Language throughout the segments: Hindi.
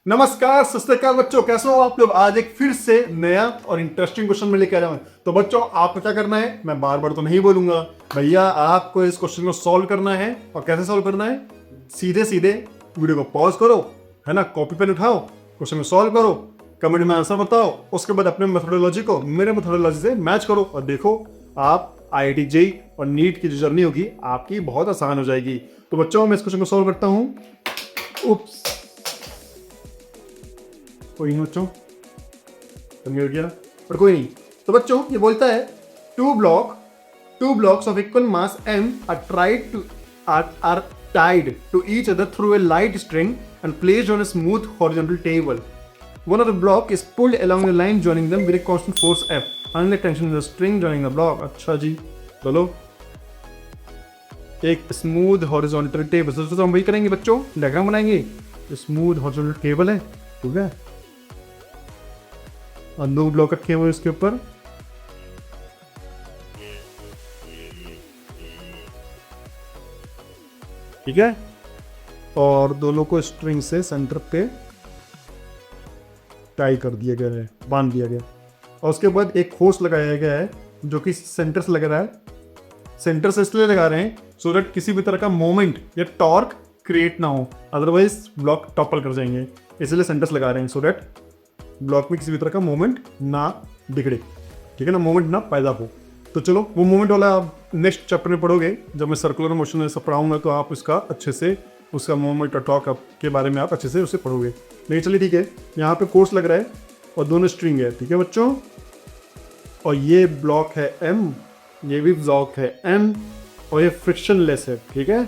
नमस्कार सत श्री अकाल बच्चों, कैसे हो आप लोग। आज एक फिर से नया और इंटरेस्टिंग क्वेश्चन में लेके आया हूं। तो बच्चों आपको क्या करना है, मैं बार बार तो नहीं बोलूंगा भैया, आपको इस क्वेश्चन को सॉल्व करना है। और कैसे सॉल्व करना है, सीधे सीधे वीडियो को पॉज करो, है ना, कॉपी पेन उठाओ, क्वेश्चन को सॉल्व करो, कमेंट में आंसर बताओ, उसके बाद अपने मेथोडोलॉजी को मेरे मेथोडोलॉजी से मैच करो और देखो आप IIT JEE और नीट की जो जर्नी होगी आपकी बहुत आसान हो जाएगी। तो बच्चों मैं इस क्वेश्चन को सॉल्व करता हूँ। उप्स, कोई नहीं बच्चों, गिर गया पर कोई नहीं। तो बच्चों ये बोलता है two blocks of equal mass m are tied to each other through a light string and placed on a smooth horizontal table. One of the block is pulled along the line joining them with a constant force F. Find the tension in the string joining the block. अच्छा जी, चलो एक स्मूथ हॉरिजॉन्टल टेबल, तो हम वही करेंगे बच्चों, डायग्राम बनाएंगे। स्मूथ हॉरिजॉन्टल टेबल है, ठीक है, और दो ब्लॉक रखे हुए इसके ऊपर। ठीक है, और दोनों को स्ट्रिंग से सेंटर पे टाई कर दिया गया है, बांध दिया गया। और उसके बाद एक फोर्स लगाया गया है जो कि सेंटर से लग रहा है। सेंटर से इसलिए लगा रहे हैं सो दैट किसी भी तरह का मोमेंट या टॉर्क क्रिएट ना हो, अदरवाइज ब्लॉक टॉपल कर जाएंगे। इसलिए सेंटर से लगा रहे हैं सो दैट ब्लॉक में किसी भी तरह का मूवमेंट ना बिगड़े, ठीक है ना, मूवमेंट ना पैदा हो। तो चलो वो मूवमेंट वाला आप नेक्स्ट चैप्टर में पढ़ोगे, जब मैं सर्कुलर मोशन में सब पढ़ाऊंगा तो आप उसका अच्छे से उसका मूवमेंट और टॉर्क के बारे में आप अच्छे से उसे पढ़ोगे। लेकिन चलिए ठीक है, यहाँ पे कोर्स लग रहा है और दोनों स्ट्रिंग है, ठीक है बच्चों, और ये ब्लॉक है M, ये भी ब्लॉक है M, और ये फ्रिक्शनलेस है, ठीक है,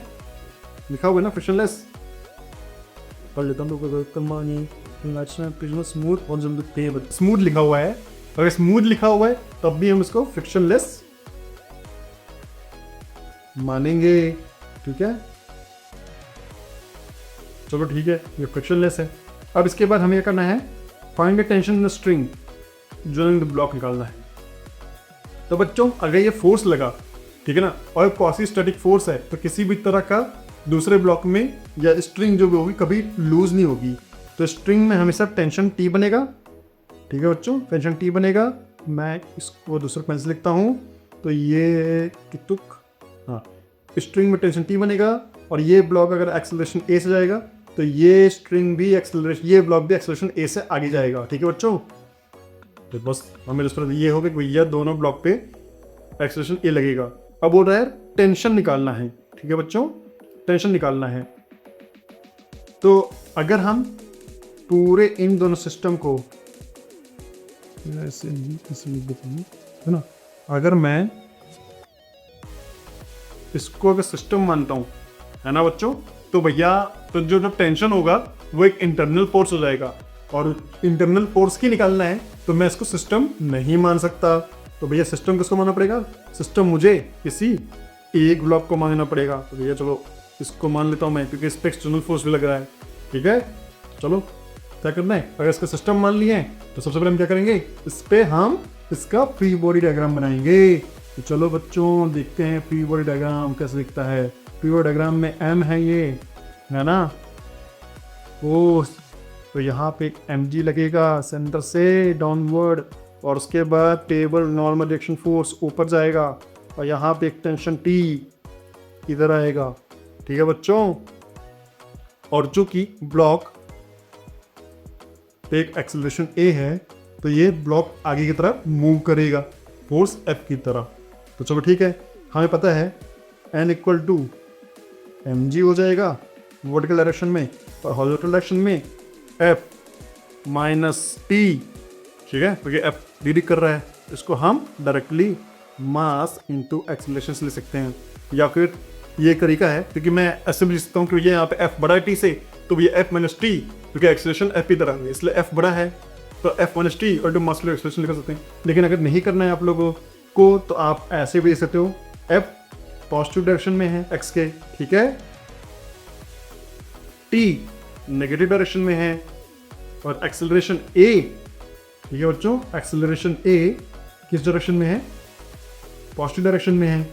लिखा हुआ है ना फ्रिक्शनलेस। पढ़ लेता हूँ, स्मूथ लिखा हुआ है, अगर स्मूथ लिखा हुआ है तब भी हम इसको फ्रिक्शनलेस मानेंगे, ठीक है। चलो ठीक है, ये फ्रिक्शनलेस है। अब इसके बाद हमें क्या करना है, find the tension in the string joining the block निकालना है। तो बच्चों अगर ये फोर्स लगा, ठीक है ना, और क्वासी स्टैटिक फोर्स है, तो किसी भी तरह का दूसरे ब्लॉक में या स्ट्रिंग जो भी होगी कभी लूज नहीं होगी। तो स्ट्रिंग में हमेशा टेंशन T बनेगा, ठीक है बच्चों, टेंशन T बनेगा। मैं इसको दूसरे पेन से लिखता हूँ, तो ये कितुक, हाँ, स्ट्रिंग में टेंशन T बनेगा, और ये ब्लॉक अगर एक्सेलरेशन A से जाएगा तो ये स्ट्रिंग भी एक्सेलरेशन, ये ब्लॉक भी एक्सेलरेशन A से आगे जाएगा, ठीक है बच्चों। तो बस हमें इस पर ये होगा कि भैया दोनों ब्लॉक पे एक्सेलरेशन A लगेगा। अब बोल रहा है टेंशन निकालना है, ठीक है बच्चों, टेंशन निकालना है। तो अगर हम पूरे इन दोनों सिस्टम को ऐसे है ना, अगर मैं इसको अगर सिस्टम मानता हूं, है ना बच्चों, तो भैया तो जो टेंशन होगा वो एक इंटरनल फोर्स हो जाएगा, और इंटरनल फोर्स की निकालना है तो मैं इसको सिस्टम नहीं मान सकता। तो भैया सिस्टम किसको मानना पड़ेगा, सिस्टम मुझे किसी एक ब्लॉक को मानना पड़ेगा। तो भैया चलो इसको मान लेता हूं मैं, क्योंकि इस पर एक्सटर्नल फोर्स भी लग रहा है, ठीक है। चलो क्या करना है, अगर इसका सिस्टम मान लिए हैं तो सबसे पहले हम क्या करेंगे, इस पे हम इसका फ्री बॉडी डायग्राम बनाएंगे। तो चलो बच्चों देखते हैं फ्री बॉडी डायग्राम कैसे दिखता है। फ्री बॉडी डायग्राम में M है, ये है ना, ओ, तो यहाँ पे mg लगेगा सेंटर से डाउनवर्ड, और उसके बाद टेबल नॉर्मल डायरेक्शन फोर्स ऊपर जाएगा, और यहाँ पे एक टेंशन T इधर आएगा, ठीक है बच्चों। और जो कि ब्लॉक पे एक एक्सेलरेशन A है, तो ये ब्लॉक आगे की तरफ मूव करेगा फोर्स F की तरह। तो चलो ठीक है, हमें पता है N इक्वल टू mg हो जाएगा वर्टिकल डायरेक्शन में, और हॉरिजॉन्टल डायरेक्शन में F माइनस T, ठीक है, क्योंकि F डी कर रहा है, इसको हम डायरेक्टली मास इंटू एक्सेलरेशन से ले सकते हैं, या फिर ये तरीका है क्योंकि मैं ऐसे भी लिख सकता हूँ कि ये यहाँ पे F बड़ा है T से, तो ये F माइनस T, क्योंकि एक्सेलरेशन F की तरह है इसलिए F बड़ा है, तो F माइनस T और मास एक्सेलरेशन लिख सकते हैं। लेकिन अगर नहीं करना है आप लोगों को तो आप ऐसे भी लिख सकते हो, F पॉजिटिव डायरेक्शन में है x के, ठीक है, T नेगेटिव डायरेक्शन में है, और एक्सेलरेशन A, ठीक है बच्चों, एक्सेलरेशन A किस डायरेक्शन में है, पॉजिटिव डायरेक्शन में है।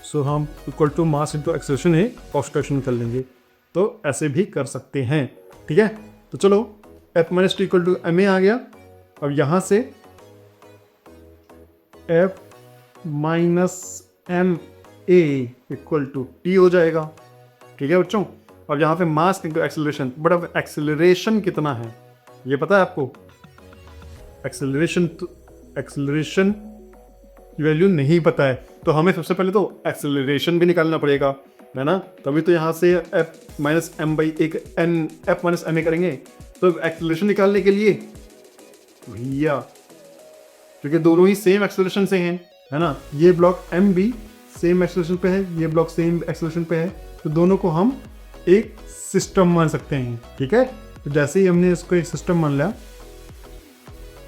सो हम equal to mass into acceleration है पॉजिटिव डायरेक्शन कर लेंगे। तो ऐसे भी कर सकते हैं, ठीक है। तो चलो f minus T equal to m a आ गया। अब यहाँ से f minus M a equal to T हो जाएगा, ठीक है बच्चों। और यहाँ पे मास इंटू एक्सेलरेशन, बट अब एक्सेलरेशन कितना है ये पता है आपको? एक्सेलरेशन की वैल्यू नहीं पता है, तो हमें सबसे पहले तो एक्सेलरेशन भी निकालना पड़ेगा, है ना। तभी तो यहाँ से f माइनस एम बाई एक N F minus M A करेंगे। तो एक्सेलरेशन निकालने के लिए भैया, क्योंकि दोनों ही सेम एक्सेलरेशन से हैं, है ना, ये ब्लॉक एम भी सेम एक्सेलरेशन पे है, ये ब्लॉक सेम एक्सेलरेशन पे है, तो दोनों को हम एक सिस्टम मान सकते हैं, ठीक है। तो जैसे ही हमने इसको एक सिस्टम मान लिया,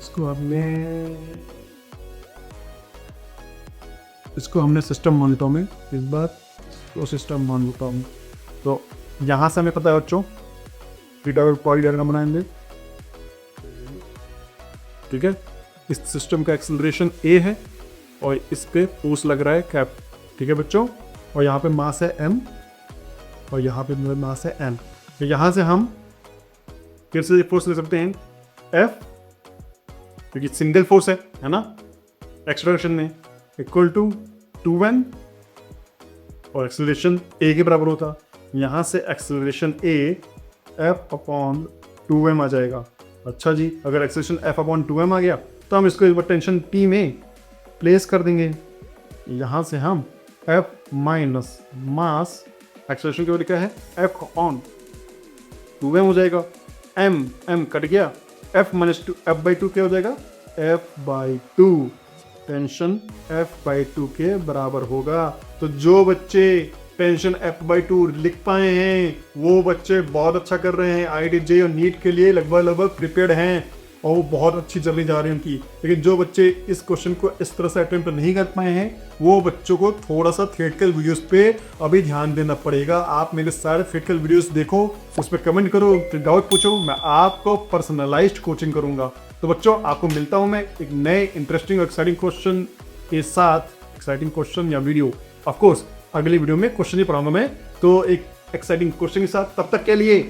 इसको हमने सिस्टम मान लेता हूँ मैं, इस बार तो सिस्टम मान लेता हूँ। तो यहाँ से हमें पता है बच्चों थीटा कॉर्ड डायग्राम बनाएंगे, ठीक है। इस सिस्टम का एक्सेलरेशन a है और इस पे फोर्स लग रहा है कैप, ठीक है बच्चों। और यहाँ पे मास है m और यहाँ पे मास है n। तो यहाँ से हम फिर से फोर्स ले सकते हैं F, क्योंकि सिंगल फोर्स है ना, एक्सेलरेशन में इक्वल टू 2n और एक्सेलरेशन a के बराबर होता। यहाँ से acceleration a F upon 2m आ जाएगा। अच्छा जी, अगर एक्सेलरेशन F अपॉन 2m आ गया तो हम इसको एक बार टेंशन T में प्लेस कर देंगे। यहाँ से हम F माइनस मास एक्सेलरेशन की वैल्यू क्या है F अपॉन 2m हो जाएगा। m कट गया, F माइनस F बाई 2 क्या हो जाएगा F by 2, tension F by 2 के बराबर होगा। तो जो बच्चे टेंशन F बाई 2 लिख पाए हैं वो बच्चे बहुत अच्छा कर रहे हैं, IIT और नीट के लिए लगभग प्रिपेयर्ड हैं और वो बहुत अच्छी जर्नी जा रही है उनकी। लेकिन जो बच्चे इस क्वेश्चन को इस तरह से अटेम्प्ट नहीं कर पाए हैं वो बच्चों को थोड़ा सा थियोरेटिकल वीडियोस पे अभी ध्यान देना पड़ेगा। आप मेरे सारे थियोरेटिकल वीडियोस देखो, उस पर कमेंट करो, डाउट पूछो, मैं आपको पर्सनलाइज्ड कोचिंग करूंगा। तो बच्चों आपको मिलता हूं मैं एक नए इंटरेस्टिंग और एक्साइटिंग क्वेश्चन के साथ, एक्साइटिंग क्वेश्चन या वीडियो। ऑफकोर्स अगली वीडियो में क्वेश्चन ही पढ़ाऊंगा मैं, तो एक एक्साइटिंग क्वेश्चन के साथ। तब तक के लिए